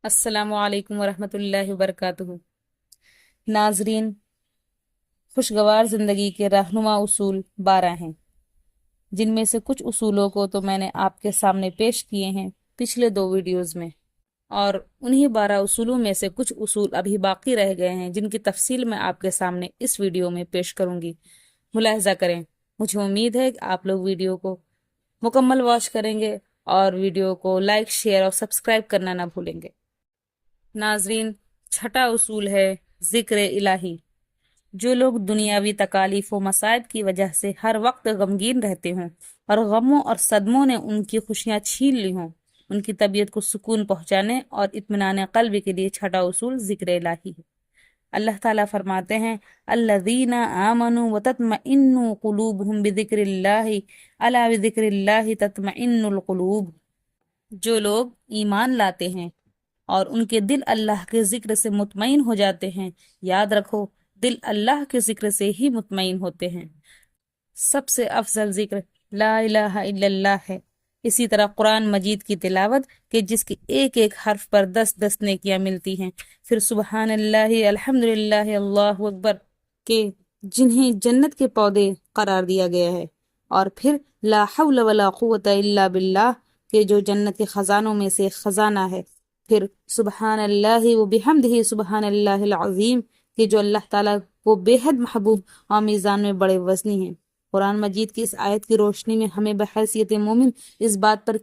السلام علیکم ورحمۃ اللہ وبرکاتہ۔ ناظرین، خوشگوار زندگی کے رہنما اصول 12 ہیں، جن میں سے کچھ اصولوں کو تو میں نے آپ کے سامنے پیش کیے ہیں پچھلے 2 ویڈیوز میں، اور انہی 12 اصولوں میں سے کچھ اصول ابھی باقی رہ گئے ہیں جن کی تفصیل میں آپ کے سامنے اس ویڈیو میں پیش کروں گی۔ ملاحظہ کریں، مجھے امید ہے کہ آپ لوگ ویڈیو کو مکمل واچ کریں گے اور ویڈیو کو لائک، شیئر اور سبسکرائب کرنا نہ بھولیں گے۔ ناظرین، چھٹا اصول ہے ذکر الہی۔ جو لوگ دنیاوی تکالیف و مصائب کی وجہ سے ہر وقت غمگین رہتے ہوں اور غموں اور صدموں نے ان کی خوشیاں چھین لی ہوں، ان کی طبیعت کو سکون پہنچانے اور اطمینان قلب کے لیے چھٹا اصول ذکر الہی ہے۔ اللہ تعالیٰ فرماتے ہیں الذین آمنوا وتطمئن قلوبہم بذکر اللہ الا بذکر اللہ تطمئن القلوب۔ جو لوگ ایمان لاتے ہیں اور ان کے دل اللہ کے ذکر سے مطمئن ہو جاتے ہیں، یاد رکھو دل اللہ کے ذکر سے ہی مطمئن ہوتے ہیں۔ سب سے افضل ذکر لا الہ الا اللہ ہے۔ اسی طرح قرآن مجید کی تلاوت کہ جس کی ایک ایک حرف پر 10 نیکیاں ملتی ہیں، پھر سبحان اللہ، الحمدللہ، اللہ اکبر کہ جنہیں جنت کے پودے قرار دیا گیا ہے، اور پھر لا حول ولا قوت الا باللہ کہ جو جنت کے خزانوں میں سے ایک خزانہ ہے، پھر سبحان اللہ و بحمدہ سبحان اللہ العظیم کہ جو اللہ تعالیٰ کو بے حد محبوب اور میزان میں بڑے وزنی ہیں۔ قرآن مجید کی اس آیت کی روشنی میں ہمیں بحیثیت مومن اس بات پر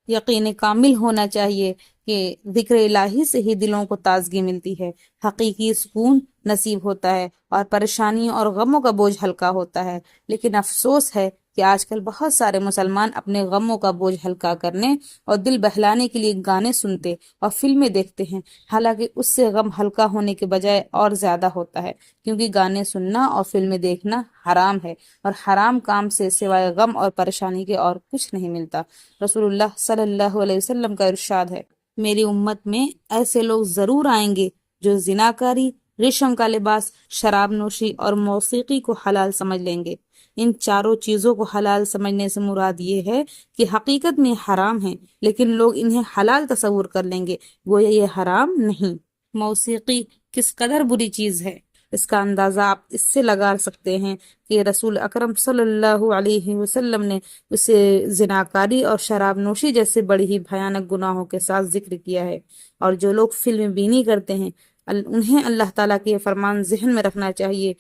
یقین کامل ہونا چاہیے کہ ذکر الہی سے ہی دلوں کو تازگی ملتی ہے، حقیقی سکون نصیب ہوتا ہے اور پریشانیوں اور غموں کا بوجھ ہلکا ہوتا ہے۔ لیکن افسوس ہے کہ آج کل بہت سارے مسلمان اپنے غموں کا بوجھ ہلکا کرنے اور دل بہلانے کے لیے گانے سنتے اور فلمیں دیکھتے ہیں، حالانکہ اس سے غم ہلکا ہونے کے بجائے اور زیادہ ہوتا ہے، کیونکہ گانے سننا اور فلمیں دیکھنا حرام ہے، اور حرام کام سے سوائے غم اور پریشانی کے اور کچھ نہیں ملتا۔ رسول اللہ صلی اللہ علیہ وسلم کا ارشاد ہے، میری امت میں ایسے لوگ ضرور آئیں گے جو زناکاری، ریشم کا لباس، شراب نوشی اور موسیقی کو حلال سمجھ لیں گے۔ ان چاروں چیزوں کو حلال سمجھنے سے مراد یہ ہے کہ حقیقت میں حرام ہیں، لیکن لوگ انہیں حلال تصور کر لیں گے، گویا یہ حرام نہیں۔ موسیقی کس قدر بری چیز ہے، اس کا اندازہ آپ اس سے لگا سکتے ہیں کہ رسول اکرم صلی اللہ علیہ وسلم نے اسے زناکاری اور شراب نوشی جیسے بڑی ہی بھیانک گناہوں کے ساتھ ذکر کیا ہے۔ اور جو لوگ فلم بینی کرتے ہیں، انہیں اللہ تعالیٰ کے یہ فرمان ذہن میں رکھنا چاہیے،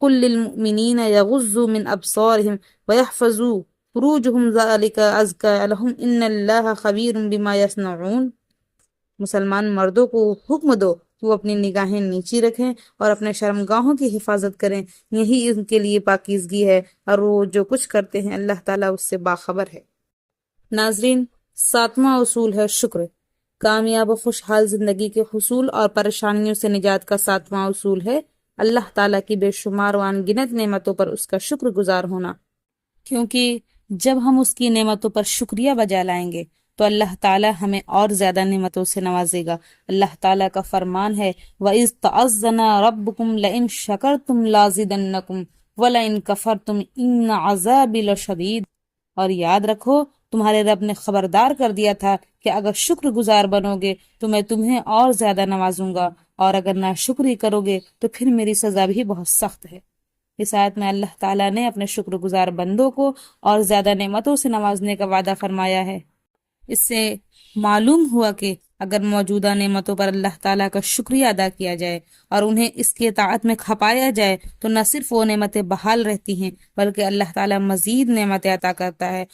قل للمؤمنین یغضوا من ابصارهم ويحفظوا فروجهم ذلك ازکى لهم ان اللہ خبیر بما یصنعون۔ مسلمان مردوں کو حکم دو کہ وہ اپنی نگاہیں نیچی رکھیں اور اپنے شرمگاہوں کی حفاظت کریں، یہی ان کے لیے پاکیزگی ہے، اور وہ جو کچھ کرتے ہیں اللہ تعالیٰ اس سے باخبر ہے۔ ناظرین، 7واں اصول ہے شکر۔ کامیاب و خوشحال زندگی کے حصول اور پریشانیوں سے نجات کا 7واں اصول ہے اللہ تعالیٰ کی بے شمار و انگنت نعمتوں پر اس کا شکر گزار ہونا، کیونکہ جب ہم اس کی نعمتوں پر شکریہ بجا لائیں گے تو اللہ تعالیٰ ہمیں اور زیادہ نعمتوں سے نوازے گا۔ اللہ تعالیٰ کا فرمان ہے وَإِذْ تَعَذَّنَا رَبُّكُمْ لَئِن شَكَرْتُمْ لَازِدَنَّكُمْ وَلَئِن كَفَرْتُمْ إِنَّ عَذَابِي لَشَدِيدٌ۔ اور یاد رکھو تمہارے رب نے خبردار کر دیا تھا کہ اگر شکر گزار بنو گے تو میں تمہیں اور زیادہ نوازوں گا، اور اگر ناشکری کرو گے تو پھر میری سزا بھی بہت سخت ہے۔ اس آیت میں اللہ تعالیٰ نے اپنے شکر گزار بندوں کو اور زیادہ نعمتوں سے نوازنے کا وعدہ فرمایا ہے۔ اس سے معلوم ہوا کہ اگر موجودہ نعمتوں پر اللہ تعالیٰ کا شکریہ ادا کیا جائے اور انہیں اس کے اطاعت میں کھپایا جائے تو نہ صرف وہ نعمتیں بحال رہتی ہیں بلکہ اللہ تعالیٰ مزید نعمتیں عطا کرتا ہے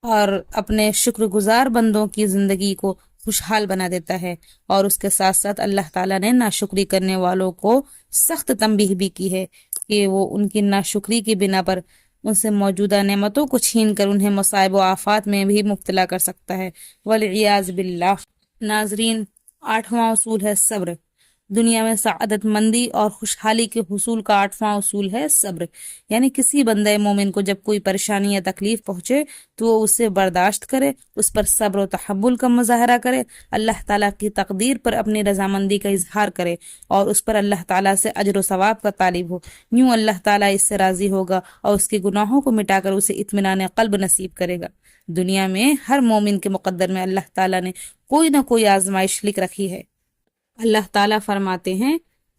اور اپنے شکر گزار بندوں کی زندگی کو خوشحال بنا دیتا ہے۔ اور اس کے ساتھ ساتھ اللہ تعالیٰ نے ناشکری کرنے والوں کو سخت تنبیہ بھی کی ہے کہ وہ ان کی ناشکری کی بنا پر ان سے موجودہ نعمتوں کو چھین کر انہیں مصائب و آفات میں بھی مبتلا کر سکتا ہے، والعیاذ باللہ۔ ناظرین، 8واں اصول ہے صبر۔ دنیا میں سعادت مندی اور خوشحالی کے حصول کا 8واں اصول ہے صبر، یعنی کسی بندہ مومن کو جب کوئی پریشانی یا تکلیف پہنچے تو وہ اسے برداشت کرے، اس پر صبر و تحمل کا مظاہرہ کرے، اللہ تعالیٰ کی تقدیر پر اپنی رضامندی کا اظہار کرے اور اس پر اللہ تعالیٰ سے اجر و ثواب کا طالب ہو۔ یوں اللہ تعالیٰ اس سے راضی ہوگا اور اس کے گناہوں کو مٹا کر اسے اطمینان قلب نصیب کرے گا۔ دنیا میں ہر مومن کے مقدر میں اللہ تعالیٰ نے کوئی نہ کوئی آزمائش لکھ رکھی ہے، اللہ تعالیٰ فرماتے ہیں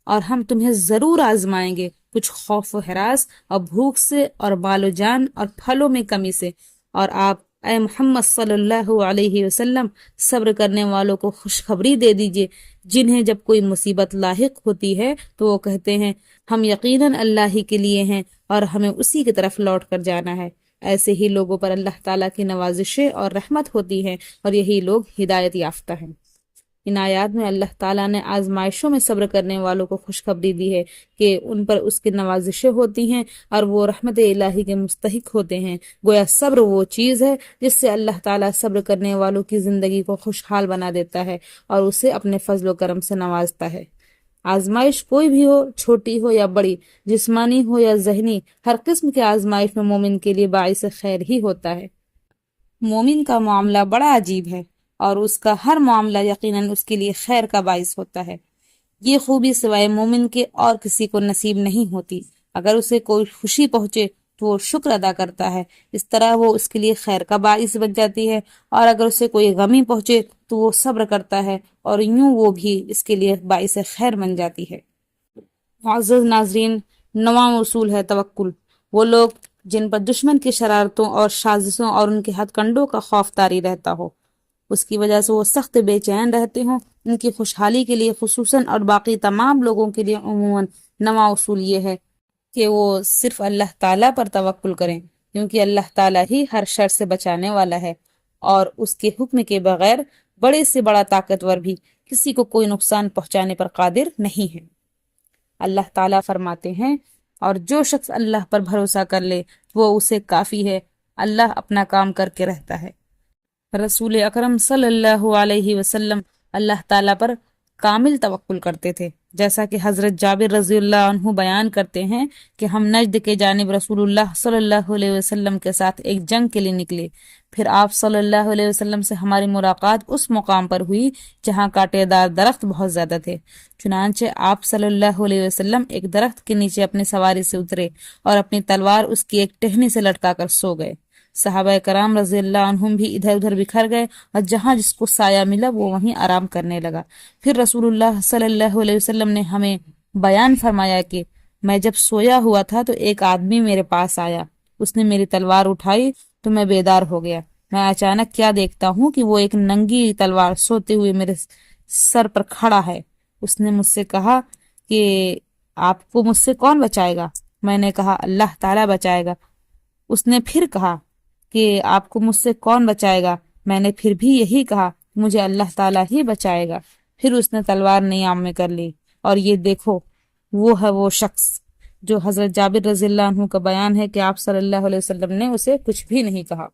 اور ہم تمہیں ضرور آزمائیں گے، کچھ خوف و ہراس اور بھوک سے اور بال و جان اور پھلوں میں کمی سے، اور آپ اے محمد صلی اللہ علیہ وسلم صبر کرنے والوں کو خوشخبری دے دیجئے، جنہیں جب کوئی مصیبت لاحق ہوتی ہے تو وہ کہتے ہیں ہم یقیناً اللہ ہی کے لیے ہیں اور ہمیں اسی کی طرف لوٹ کر جانا ہے۔ ایسے ہی لوگوں پر اللہ تعالیٰ کی نوازشیں اور رحمت ہوتی ہیں، اور یہی لوگ ہدایت یافتہ ہیں۔ ان آیات میں اللہ تعالیٰ نے آزمائشوں میں صبر کرنے والوں کو خوشخبری دی ہے کہ ان پر اس کی نوازشیں ہوتی ہیں اور وہ رحمت الہی کے مستحق ہوتے ہیں۔ گویا صبر وہ چیز ہے جس سے اللہ تعالیٰ صبر کرنے والوں کی زندگی کو خوشحال بنا دیتا ہے اور اسے اپنے فضل و کرم سے نوازتا ہے۔ آزمائش کوئی بھی ہو، چھوٹی ہو یا بڑی، جسمانی ہو یا ذہنی، ہر قسم کے آزمائش میں مومن کے لیے باعث خیر ہی ہوتا ہے۔ مومن کا معاملہ بڑا عجیب ہے اور اس کا ہر معاملہ یقیناً اس کے لیے خیر کا باعث ہوتا ہے۔ یہ خوبی سوائے مومن کے اور کسی کو نصیب نہیں ہوتی۔ اگر اسے کوئی خوشی پہنچے تو وہ شکر ادا کرتا ہے، اس طرح وہ اس کے لیے خیر کا باعث بن جاتی ہے، اور اگر اسے کوئی غمی پہنچے تو وہ صبر کرتا ہے اور یوں وہ بھی اس کے لیے باعث خیر بن جاتی ہے۔ معزز ناظرین، نواں اصول ہے توکل۔ وہ لوگ جن پر دشمن کی شرارتوں اور سازشوں اور ان کے ہتھ کنڈوں کا خوف طاری رہتا ہو، اس کی وجہ سے وہ سخت بے چین رہتے ہوں، ان کی خوشحالی کے لیے خصوصاً اور باقی تمام لوگوں کے لیے عموماً نواں اصول یہ ہے کہ وہ صرف اللہ تعالیٰ پر توکل کریں، کیونکہ اللہ تعالیٰ ہی ہر شر سے بچانے والا ہے، اور اس کے حکم کے بغیر بڑے سے بڑا طاقتور بھی کسی کو کوئی نقصان پہنچانے پر قادر نہیں ہے۔ اللہ تعالیٰ فرماتے ہیں اور جو شخص اللہ پر بھروسہ کر لے وہ اسے کافی ہے، اللہ اپنا کام کر کے رہتا ہے۔ رسول اکرم صلی اللہ علیہ وسلم اللہ تعالیٰ پر کامل توکل کرتے تھے، جیسا کہ حضرت جابر رضی اللہ عنہ بیان کرتے ہیں کہ ہم نجد کے جانب رسول اللہ صلی اللہ علیہ وسلم کے ساتھ ایک جنگ کے لیے نکلے، پھر آپ صلی اللہ علیہ وسلم سے ہماری ملاقات اس مقام پر ہوئی جہاں کانٹے دار درخت بہت زیادہ تھے، چنانچہ آپ صلی اللہ علیہ وسلم ایک درخت کے نیچے اپنے سواری سے اترے اور اپنی تلوار اس کی ایک ٹہنی سے لٹکا کر سو گئے۔ صحابہ کرام رضی اللہ عنہم بھی ادھر ادھر بکھر گئے اور جہاں جس کو سایہ ملا وہ وہیں آرام کرنے لگا۔ پھر رسول اللہ صلی اللہ علیہ وسلم نے ہمیں بیان فرمایا کہ میں جب سویا ہوا تھا تو ایک آدمی میرے پاس آیا، اس نے میری تلوار اٹھائی تو میں بیدار ہو گیا۔ میں اچانک کیا دیکھتا ہوں کہ وہ ایک ننگی تلوار سوتے ہوئے میرے سر پر کھڑا ہے۔ اس نے مجھ سے کہا کہ آپ کو مجھ سے کون بچائے گا؟ میں نے کہا اللہ تعالیٰ بچائے گا۔ اس نے پھر کہا کہ آپ کو مجھ سے کون بچائے گا؟ میں نے پھر بھی یہی کہا مجھے اللہ تعالیٰ ہی بچائے گا۔ پھر اس نے تلوار نیام میں کر لی، اور یہ دیکھو وہ ہے وہ شخص جو حضرت جابر رضی اللہ عنہ کا بیان ہے کہ آپ صلی اللہ علیہ وسلم نے اسے کچھ بھی نہیں کہا۔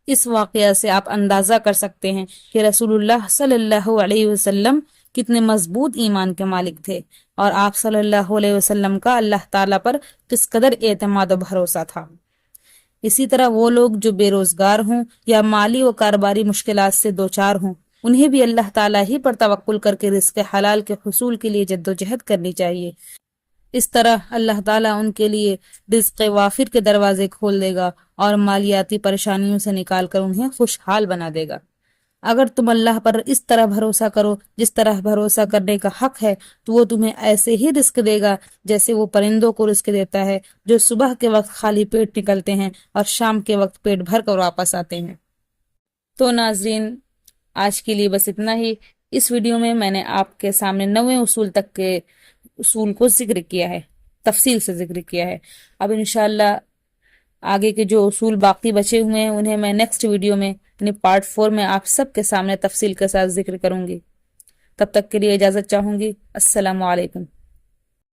اس واقعہ سے آپ اندازہ کر سکتے ہیں کہ رسول اللہ صلی اللہ علیہ وسلم کتنے مضبوط ایمان کے مالک تھے، اور آپ صلی اللہ علیہ وسلم کا اللہ تعالیٰ پر کس قدر اعتماد و بھروسہ تھا۔ اسی طرح وہ لوگ جو بے روزگار ہوں یا مالی و کاروباری مشکلات سے دوچار ہوں، انہیں بھی اللہ تعالیٰ ہی پر توکل کر کے رزق حلال کے حصول کے لیے جد و جہد کرنی چاہیے۔ اس طرح اللہ تعالیٰ ان کے لیے رزق وافر کے دروازے کھول دے گا اور مالیاتی پریشانیوں سے نکال کر انہیں خوشحال بنا دے گا۔ اگر تم اللہ پر اس طرح بھروسہ کرو جس طرح بھروسہ کرنے کا حق ہے، تو وہ تمہیں ایسے ہی رزق دے گا جیسے وہ پرندوں کو رزق دیتا ہے جو صبح کے وقت خالی پیٹ نکلتے ہیں اور شام کے وقت پیٹ بھر کر واپس آتے ہیں۔ تو ناظرین، آج کے لیے بس اتنا ہی۔ اس ویڈیو میں میں نے آپ کے سامنے 9ویں اصول تک کے اصول کو ذکر کیا ہے، تفصیل سے ذکر کیا ہے۔ اب انشاءاللہ آگے کے جو اصول باقی بچے ہوئے ہیں انہیں میں نیکسٹ ویڈیو میں یعنی پارٹ 4 میں آپ سب کے سامنے تفصیل کے ساتھ ذکر کروں گی۔ تب تک کے لیے اجازت چاہوں گی۔ السلام علیکم۔